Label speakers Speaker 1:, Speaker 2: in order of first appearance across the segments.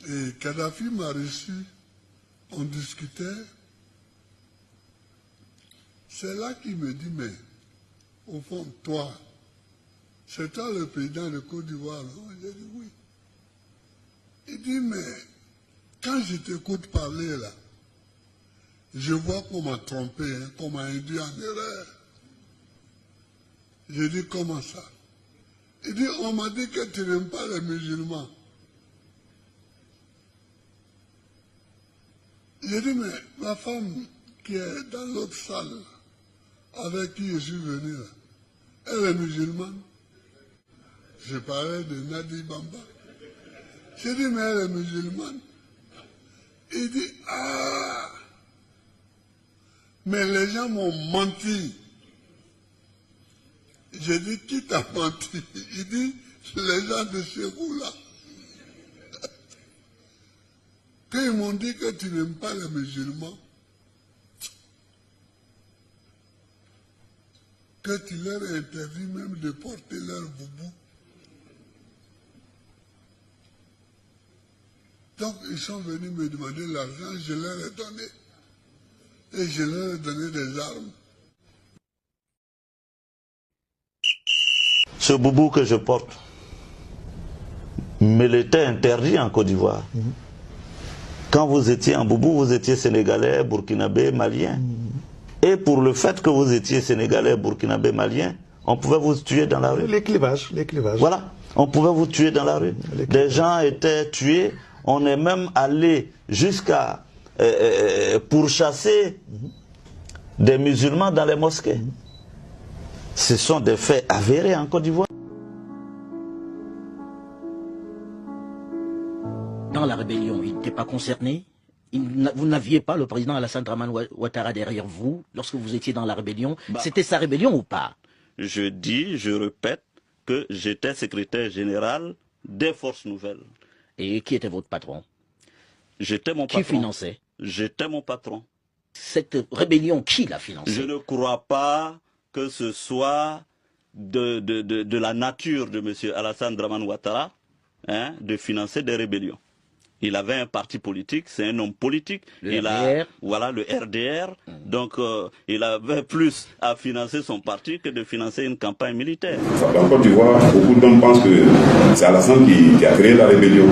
Speaker 1: Et Kadhafi m'a reçu, on discutait. C'est là qu'il me dit, mais au fond, toi, c'est toi le président de Côte d'Ivoire, non? J'ai dit oui. Il dit, mais quand je t'écoute parler là, je vois qu'on m'a trompé, hein, qu'on m'a induit en erreur. J'ai dit, comment ça? Il dit, on m'a dit que tu n'aimes pas les musulmans. J'ai dit, mais ma femme qui est dans l'autre salle, avec qui je suis venu, là, elle est musulmane. Je parlais de Nadi Bamba. J'ai dit, mais elle est musulmane. Il dit, ah, mais les gens m'ont menti. J'ai dit, qui t'a menti? Il dit, les gens de chez vous là. Quand ils m'ont dit que tu n'aimes pas les musulmans, que tu leur interdis même de porter leur boubou. Donc ils sont venus me demander l'argent, je leur ai donné. Et je leur ai donné des armes.
Speaker 2: Ce boubou que je porte me l'était interdit en Côte d'Ivoire. Quand vous étiez en boubou, vous étiez sénégalais, burkinabé, malien. Et pour le fait que vous étiez sénégalais, burkinabé, malien, on pouvait vous tuer dans la rue.
Speaker 3: Les clivages.
Speaker 2: Voilà, on pouvait vous tuer dans la rue. Des gens étaient tués. On est même allé jusqu'à pourchasser des musulmans dans les mosquées. Ce sont des faits avérés en Côte d'Ivoire.
Speaker 4: Dans la rébellion, il n'était pas concerné. Vous n'aviez pas le président Alassane Dramane Ouattara derrière vous lorsque vous étiez dans la rébellion. C'était sa rébellion ou pas?
Speaker 2: Je dis, je répète, que j'étais secrétaire général des Forces Nouvelles.
Speaker 4: Et qui était votre patron?
Speaker 2: J'étais mon patron.
Speaker 4: Qui finançait?
Speaker 2: J'étais mon patron.
Speaker 4: Cette rébellion, qui l'a financée?
Speaker 2: Je ne crois pas que ce soit de la nature de M. Alassane Dramane Ouattara, hein, de financer des rébellions. Il avait un parti politique, c'est un homme politique.
Speaker 4: Le RDR.
Speaker 2: Voilà, le RDR. Donc, il avait plus à financer son parti que de financer une campagne militaire.
Speaker 5: En Côte d'Ivoire, beaucoup d'hommes pensent que c'est Alassane qui a créé la rébellion.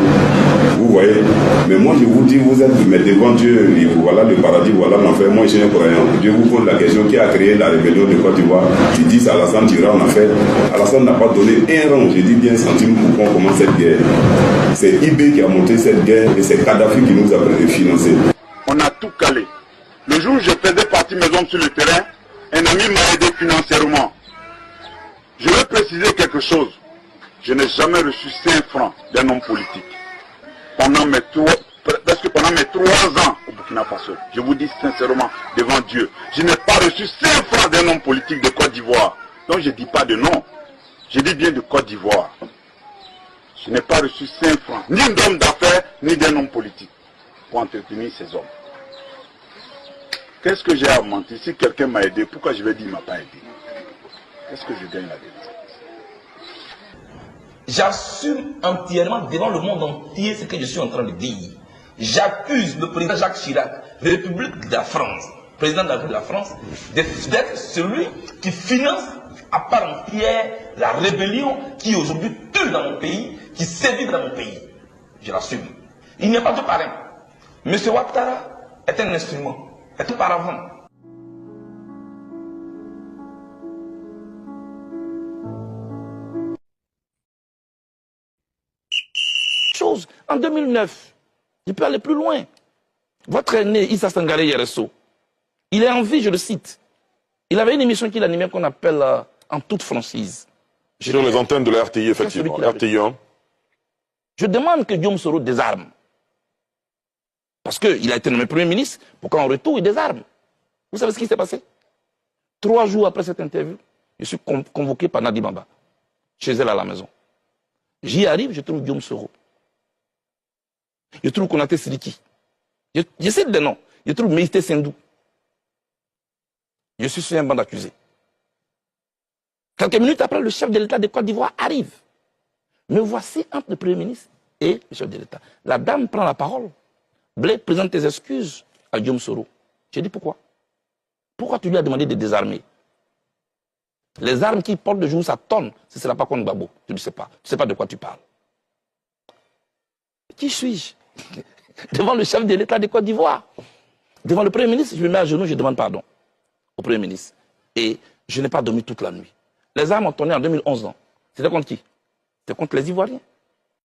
Speaker 5: Vous voyez. Mais moi, je vous dis, vous êtes devant Dieu, et voilà le paradis, voilà l'enfer. Moi, je suis un croyant. Dieu vous pose la question, qui a créé la rébellion de Côte d'Ivoire? Tu dis, c'est Alassane, tu iras en enfer. Alassane n'a pas donné un rond, je dis bien centime pour qu'on commence cette guerre. C'est IB qui a monté cette guerre. Et c'est Kadhafi qui nous a financé.
Speaker 6: On a tout calé. Le jour où je faisais partie mes hommes sur le terrain, un ami m'a aidé financièrement. Je veux préciser quelque chose. Je n'ai jamais reçu 5 francs d'un homme politique. Presque pendant mes 3 ans au Burkina Faso. Je vous dis sincèrement, devant Dieu, je n'ai pas reçu 5 francs d'un homme politique de Côte d'Ivoire. Donc je ne dis pas de nom. Je dis bien de Côte d'Ivoire. Je n'ai pas reçu 5 francs, ni d'homme d'affaires, ni d'un homme politique, pour entretenir ces hommes. Qu'est-ce que j'ai à mentir? Si quelqu'un m'a aidé, pourquoi je vais dire qu'il ne m'a pas aidé? Qu'est-ce que je gagne là-dedans?
Speaker 7: J'assume entièrement devant le monde entier ce que je suis en train de dire. J'accuse le président Jacques Chirac, République de la France, président de la République de la France, d'être celui qui finance à part entière la rébellion qui aujourd'hui tue dans mon pays, qui sévit dans mon pays. Je l'assume. Il n'y a pas de parrain. M. Ouattara est un instrument, est un paravent. Chose, en 2009, je peux aller plus loin. Votre aîné, Issa Sangaré Yeresso, il est en vie, je le cite. Il avait une émission qu'il animait qu'on appelle En toute franchise.
Speaker 8: Sur les antennes de la RTI, effectivement. RTI 1.
Speaker 7: Je demande que Guillaume Soro désarme. Parce qu'il a été nommé Premier ministre, pour qu'en retour, il désarme. Vous savez ce qui s'est passé? 3 jours après cette interview, je suis convoqué par Nadi Bamba, chez elle à la maison. J'y arrive, je trouve Guillaume Soro. Je trouve Konaté Sidiki. Je cite des noms. Je trouve Meïté Sendou. Je suis sur un banc d'accusés. Quelques minutes après, le chef de l'État de Côte d'Ivoire arrive. Me voici entre le Premier ministre et le chef de l'État. La dame prend la parole. Blé, présente tes excuses à Guillaume Soro. J'ai dit pourquoi? Pourquoi tu lui as demandé de désarmer? Les armes qu'il porte de jour, ça tonne. Ce ne sera pas contre Gbagbo. Tu ne sais pas. Tu ne sais pas de quoi tu parles. Qui suis-je? Devant le chef de l'État de Côte d'Ivoire. Devant le Premier ministre, je me mets à genoux, je demande pardon au Premier ministre. Et je n'ai pas dormi toute la nuit. Les armes ont tourné en 2011. C'était contre qui? C'était contre les Ivoiriens.